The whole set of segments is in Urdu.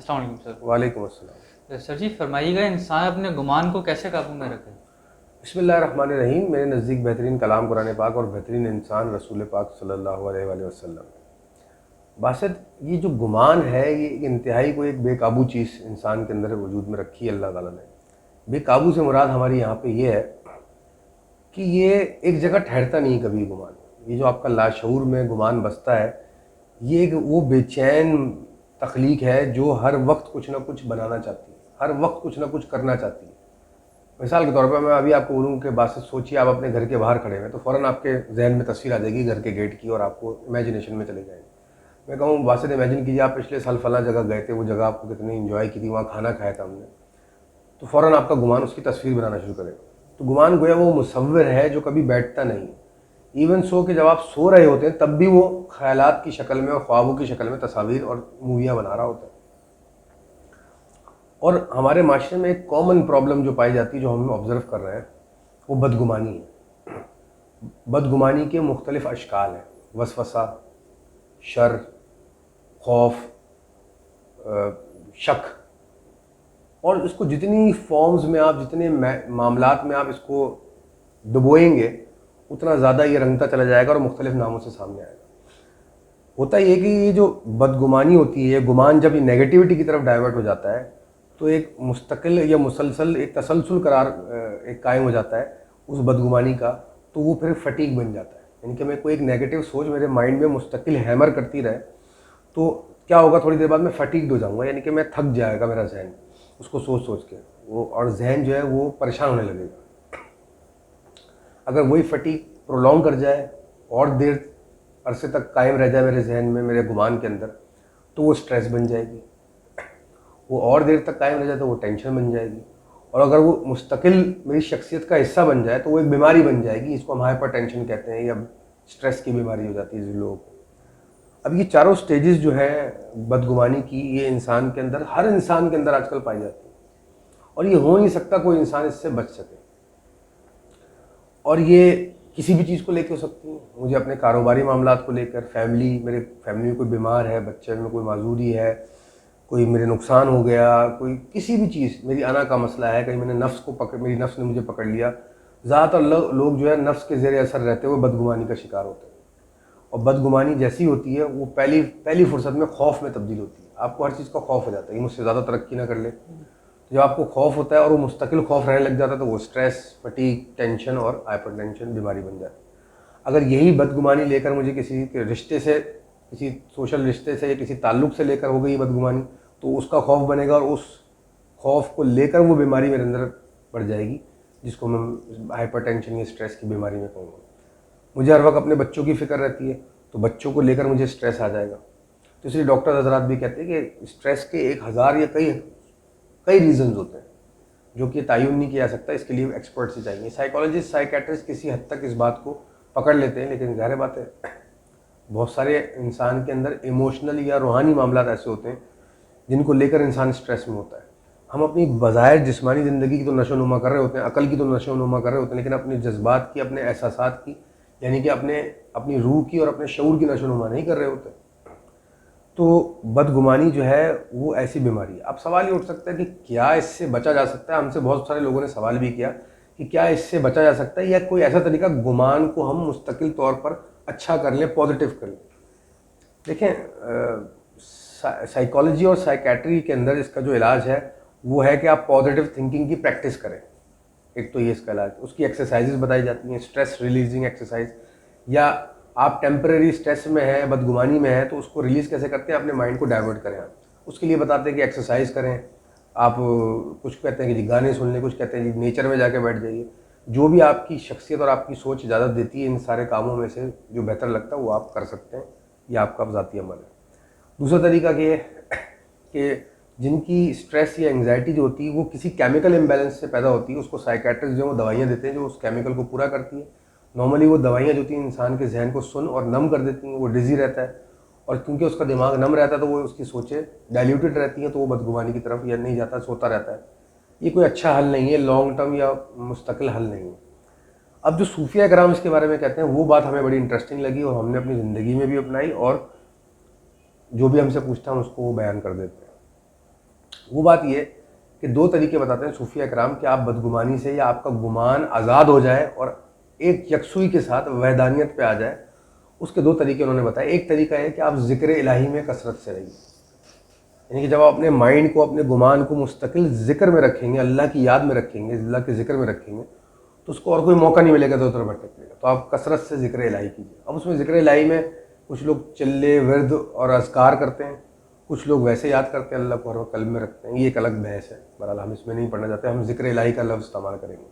السلام علیکم سر۔ وعلیکم السلام۔ سر جی فرمائیے گا انسان اپنے گمان کو کیسے قابو میں رکھے؟ بسم اللہ الرحمن الرحیم۔ میرے نزدیک بہترین کلام قرآن پاک اور بہترین انسان رسول پاک صلی اللہ علیہ وآلہ وسلم۔ باسط یہ جو گمان ہے یہ انتہائی کو ایک بے قابو چیز انسان کے اندر وجود میں رکھی ہے اللہ تعالیٰ نے۔ بے قابو سے مراد ہماری یہاں پہ یہ ہے کہ یہ ایک جگہ ٹھہرتا نہیں کبھی گمان۔ یہ جو آپ کا لاشعور میں گمان بستا ہے یہ ایک وہ بے چین تخلیق ہے جو ہر وقت کچھ نہ کچھ بنانا چاہتی ہے، ہر وقت کچھ نہ کچھ کرنا چاہتی ہے۔ مثال کے طور پر میں ابھی آپ کو بولوں کہ بات سے سوچیے آپ اپنے گھر کے باہر کھڑے ہیں تو فوراً آپ کے ذہن میں تصویر آ جائے گی گھر کے گیٹ کی اور آپ کو امیجنیشن میں چلے جائیں گے۔ میں کہوں باسط امیجن کیجیے آپ پچھلے سال فلاں جگہ گئے تھے، وہ جگہ آپ کو کتنی انجوائے کی تھی، وہاں کھانا کھایا تھا ہم نے، تو فوراً آپ کا گمان اس کی تصویر بنانا شروع کرے گا۔ تو گمان گویا وہ مصور ہے جو کبھی بیٹھتا نہیں۔ ایون سو کہ جب آپ سو رہے ہوتے ہیں تب بھی وہ خیالات کی شکل میں اور خوابوں کی شکل میں تصاویر اور موویاں بنا رہا ہوتا ہے۔ اور ہمارے معاشرے میں ایک کامن پرابلم جو پائی جاتی ہے جو ہم آبزرو کر رہے ہیں وہ بدگمانی ہے۔ بدگمانی کے مختلف اشکال ہیں، وسوسہ، شر، خوف، شک، اور اس کو جتنی فارمز میں آپ جتنے معاملات میں آپ اس کو ڈبوئیں گے اتنا زیادہ یہ رنگتا چلا جائے گا اور مختلف ناموں سے سامنے آئے گا۔ ہوتا یہ کہ یہ جو بدگمانی ہوتی ہے، گمان جب یہ نیگیٹیوٹی کی طرف ڈائیورٹ ہو جاتا ہے تو ایک مستقل یا مسلسل ایک تسلسل قرار ایک قائم ہو جاتا ہے اس بدگمانی کا، تو وہ پھر فٹیگ بن جاتا ہے۔ یعنی کہ میں کوئی ایک نیگیٹو سوچ میرے مائنڈ میں مستقل ہیمر کرتی رہے تو کیا ہوگا، تھوڑی دیر بعد میں فٹیگڈ ہو جاؤں گا، یعنی کہ میں تھک جائے گا میرا ذہن اس کو سوچ سوچ کے، وہ اور ذہن جو ہے وہ پریشان ہونے لگے گا۔ اگر وہی فٹیگ پرولونگ کر جائے اور دیر عرصے تک قائم رہ جائے میرے ذہن میں، میرے گمان کے اندر، تو وہ سٹریس بن جائے گی۔ وہ اور دیر تک قائم رہ جائے تو وہ ٹینشن بن جائے گی، اور اگر وہ مستقل میری شخصیت کا حصہ بن جائے تو وہ ایک بیماری بن جائے گی، اس کو ہم ہائپر ٹینشن کہتے ہیں، یا سٹریس کی بیماری ہو جاتی ہے جن لوگوں کو۔ اب یہ چاروں سٹیجز جو ہیں بدگمانی کی، یہ انسان کے اندر، ہر انسان کے اندر آج کل پائی جاتی ہے، اور یہ ہو نہیں سکتا کوئی انسان اس سے بچ سکے۔ اور یہ کسی بھی چیز کو لے کے ہو سکتی ہیں، مجھے اپنے کاروباری معاملات کو لے کر، میرے فیملی میں کوئی بیمار ہے، بچے میں کوئی معذوری ہے، کوئی میرے نقصان ہو گیا، کوئی کسی بھی چیز، میری انا کا مسئلہ ہے، کہیں میں نے نفس کو میری نفس نے مجھے پکڑ لیا۔ زیادہ تر لوگ جو ہے نفس کے زیر اثر رہتے ہوئے بدگمانی کا شکار ہوتے ہیں، اور بدگمانی جیسی ہوتی ہے وہ پہلی فرصت میں خوف میں تبدیل ہوتی ہے۔ آپ کو ہر چیز کا خوف ہو جاتا ہے، یہ مجھ سے زیادہ ترقی نہ کر لے۔ جب آپ کو خوف ہوتا ہے اور وہ مستقل خوف رہنے لگ جاتا ہے تو وہ سٹریس، فٹیگ، ٹینشن اور ہائپر ٹینشن بیماری بن جاتی ہے۔ اگر یہی بدگمانی لے کر مجھے کسی کے رشتے سے، کسی سوشل رشتے سے یا کسی تعلق سے لے کر ہو گئی بدگمانی تو اس کا خوف بنے گا، اور اس خوف کو لے کر وہ بیماری میرے اندر بڑھ جائے گی، جس کو میں ہائپر ٹینشن یا سٹریس کی بیماری میں کہوں گا۔ مجھے ہر وقت اپنے بچوں کی فکر رہتی ہے تو بچوں کو لے کر مجھے سٹریس آ جائے گا۔ تو اس لیے ڈاکٹر حضرات بھی کہتے ہیں کہ سٹریس کے 1000 یا کئی ریزنز ہوتے ہیں جو کہ تعین نہیں کیا جا سکتا، اس کے لیے ایکسپرٹس ہی چاہیے۔ سائیکالوجسٹ، سائیکیٹرسٹ کسی حد تک اس بات کو پکڑ لیتے ہیں، لیکن ظاہر بات ہے بہت سارے انسان کے اندر ایموشنل یا روحانی معاملات ایسے ہوتے ہیں جن کو لے کر انسان سٹریس میں ہوتا ہے۔ ہم اپنی بظاہر جسمانی زندگی کی تو نشو و نما کر رہے ہوتے ہیں، عقل کی تو نشو و نما کر رہے ہوتے ہیں، لیکن اپنے جذبات کی، اپنے احساسات کی، یعنی کہ اپنی روح کی اور اپنے شعور کی نشو و نما نہیں کر رہے ہوتے۔ تو بدگمانی جو ہے وہ ایسی بیماری ہے۔ اب سوال یہ اٹھ سکتا ہے کہ کیا اس سے بچا جا سکتا ہے؟ ہم سے بہت سارے لوگوں نے سوال بھی کیا کہ کیا اس سے بچا جا سکتا ہے، یا کوئی ایسا طریقہ گمان کو ہم مستقل طور پر اچھا کر لیں، پازیٹیو کر لیں۔ دیکھیں، سائیکالوجی اور سائیکیٹری کے اندر اس کا جو علاج ہے وہ ہے کہ آپ پازیٹیو تھنکنگ کی پریکٹس کریں۔ ایک تو یہ اس کا علاج، اس کی ایکسرسائزز بتائی جاتی ہیں، اسٹریس ریلیزنگ ایکسرسائز، یا آپ ٹیمپریری اسٹریس میں ہیں، بدگمانی میں ہیں تو اس کو ریلیز کیسے کرتے ہیں، اپنے مائنڈ کو ڈائیورٹ کریں۔ آپ اس کے لیے بتاتے ہیں کہ ایکسرسائز کریں، آپ کچھ کہتے ہیں کہ جی گانے سن لیں، کچھ کہتے ہیں جی نیچر میں جا کے بیٹھ جائیے، جو بھی آپ کی شخصیت اور آپ کی سوچ اجازت دیتی ہے، ان سارے کاموں میں سے جو بہتر لگتا ہے وہ آپ کر سکتے ہیں، یہ آپ کا ذاتی عمل ہے۔ دوسرا طریقہ یہ ہے کہ جن کی اسٹریس یا انگزائٹی جو ہوتی ہے وہ کسی کیمیکل امبیلنس سے پیدا ہوتی ہے، اس کو سائیکیٹرسٹ جو وہ دوائیاں دیتے ہیں جو اس کیمیکل کو پورا کرتی ہیں۔ نارملی وہ دوائیاں جو ہوتی ہیں انسان کے ذہن کو سن اور نم کر دیتی ہیں، وہ ڈزی رہتا ہے، اور کیونکہ اس کا دماغ نم رہتا ہے تو وہ اس کی سوچیں ڈائلیوٹڈ رہتی ہیں، تو وہ بدگمانی کی طرف یا نہیں جاتا، سوتا رہتا ہے۔ یہ کوئی اچھا حل نہیں ہے، لانگ ٹرم یا مستقل حل نہیں ہے۔ اب جو صوفیہ کرام اس کے بارے میں کہتے ہیں وہ بات ہمیں بڑی انٹرسٹنگ لگی، اور ہم نے اپنی زندگی میں بھی اپنائی، اور جو بھی ہم سے پوچھتا ہم اس کو وہ بیان کر دیتے ہیں۔ وہ بات یہ ہے کہ دو طریقے بتاتے ہیں صوفیہ اکرام کہ آپ بدگمانی سے یا آپ کا گمان آزاد ہو جائے اور ایک یکسوئی کے ساتھ وحدانیت پہ آ جائے. اس کے دو طریقے انہوں نے بتائے. ایک طریقہ ہے کہ آپ ذکر الہی میں کثرت سے رہیے, یعنی کہ جب آپ اپنے مائنڈ کو, اپنے گمان کو مستقل ذکر میں رکھیں گے, اللہ کی یاد میں رکھیں گے, اللہ کے ذکر میں رکھیں گے, تو اس کو اور کوئی موقع نہیں ملے گا ادھر بھٹکنے کا. تو آپ کثرت سے ذکر الہی کیجیے. اب اس میں ذکر الہی میں کچھ لوگ چلے ورد اور اذکار کرتے ہیں, کچھ لوگ ویسے یاد کرتے ہیں, اللہ کو ہر وقت قلب میں رکھتے ہیں. یہ ایک الگ بحث ہے, بہرحال ہم اس میں نہیں پڑھنا چاہتے, ہم ذکر الہی کا لفظ استعمال کریں گے.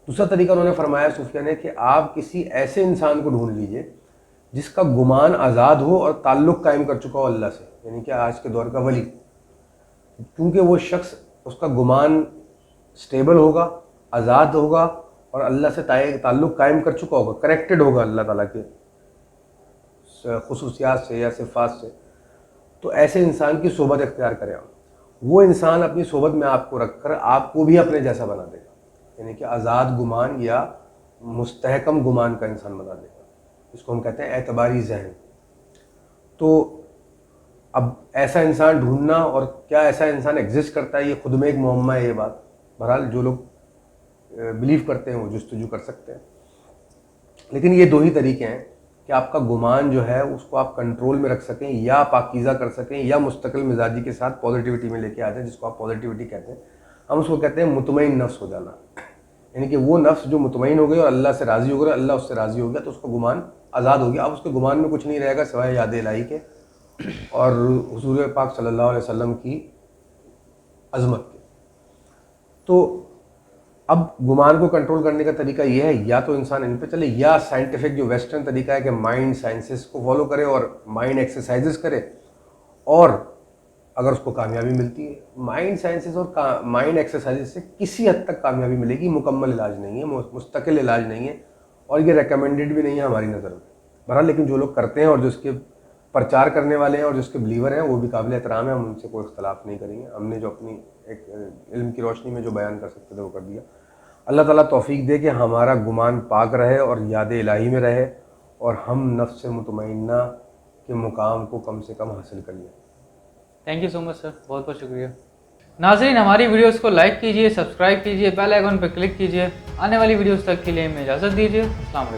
دوسرا طریقہ انہوں نے فرمایا صوفیہ نے کہ آپ کسی ایسے انسان کو ڈھونڈ لیجئے جس کا گمان آزاد ہو اور تعلق قائم کر چکا ہو اللہ سے, یعنی کہ آج کے دور کا ولی. کیونکہ وہ شخص, اس کا گمان سٹیبل ہوگا, آزاد ہوگا اور اللہ سے تعلق قائم کر چکا ہوگا, کریکٹڈ ہوگا اللہ تعالیٰ کے خصوصیات سے یا صفات سے. تو ایسے انسان کی صحبت اختیار کریں آپ. وہ انسان اپنی صحبت میں آپ کو رکھ کر آپ کو بھی اپنے جیسا بنا دے گا, یعنی کہ آزاد گمان یا مستحکم گمان کا انسان بنا دے گا. اس کو ہم کہتے ہیں اعتباری ذہن. تو اب ایسا انسان ڈھونڈنا اور کیا ایسا انسان ایگزسٹ کرتا ہے, یہ خود میں ایک معمہ ہے یہ بات. بہرحال جو لوگ بلیو کرتے ہیں وہ جستجو کر سکتے ہیں. لیکن یہ دو ہی طریقے ہیں کہ آپ کا گمان جو ہے اس کو آپ کنٹرول میں رکھ سکیں یا پاکیزہ کر سکیں یا مستقل مزاجی کے ساتھ پازیٹیوٹی میں لے کے آ جائیں, جس کو آپ پازیٹیوٹی کہتے ہیں. ہم اس کو کہتے ہیں مطمئن نفس ہو جانا, یعنی کہ وہ نفس جو مطمئن ہو گئی اور اللہ سے راضی ہو گیا, اللہ اس سے راضی ہو گیا, تو اس کا گمان آزاد ہو گیا. اب اس کے گمان میں کچھ نہیں رہے گا سوائے یاد الہی کے اور حضور پاک صلی اللہ علیہ وسلم کی عظمت کے. تو اب گمان کو کنٹرول کرنے کا طریقہ یہ ہے, یا تو انسان ان پہ چلے, یا سائنٹیفک جو ویسٹرن طریقہ ہے کہ مائنڈ سائنسز کو فالو کرے اور مائنڈ ایکسرسائزز کرے, اور اگر اس کو کامیابی ملتی ہے. مائنڈ سائنسز اور مائنڈ ایکسرسائزز سے کسی حد تک کامیابی ملے گی, مکمل علاج نہیں ہے, مستقل علاج نہیں ہے, اور یہ ریکمینڈڈ بھی نہیں ہے ہماری نظر میں. بہرحال لیکن جو لوگ کرتے ہیں اور جو اس کے پرچار کرنے والے ہیں اور جو اس کے بلیور ہیں وہ بھی قابل احترام ہیں, ہم ان سے کوئی اختلاف نہیں کریں گے. ہم نے جو اپنی ایک علم کی روشنی میں جو بیان کر سکتے تھے وہ کر دیا. اللہ تعالیٰ توفیق دے کہ ہمارا گمان پاک رہے اور یاد الہی میں رہے, اور ہم نفس مطمئنہ کے مقام کو کم سے کم حاصل کر لیں. تھینک یو سو مچ سر, بہت بہت شکریہ. ناظرین, ہماری ویڈیوز کو لائک کیجیے, سبسکرائب کیجیے, بیل آئیکن پر کلک کیجیے. آنے والی ویڈیوز تک کے لیے ہمیں اجازت دیجیے. السلام علیکم.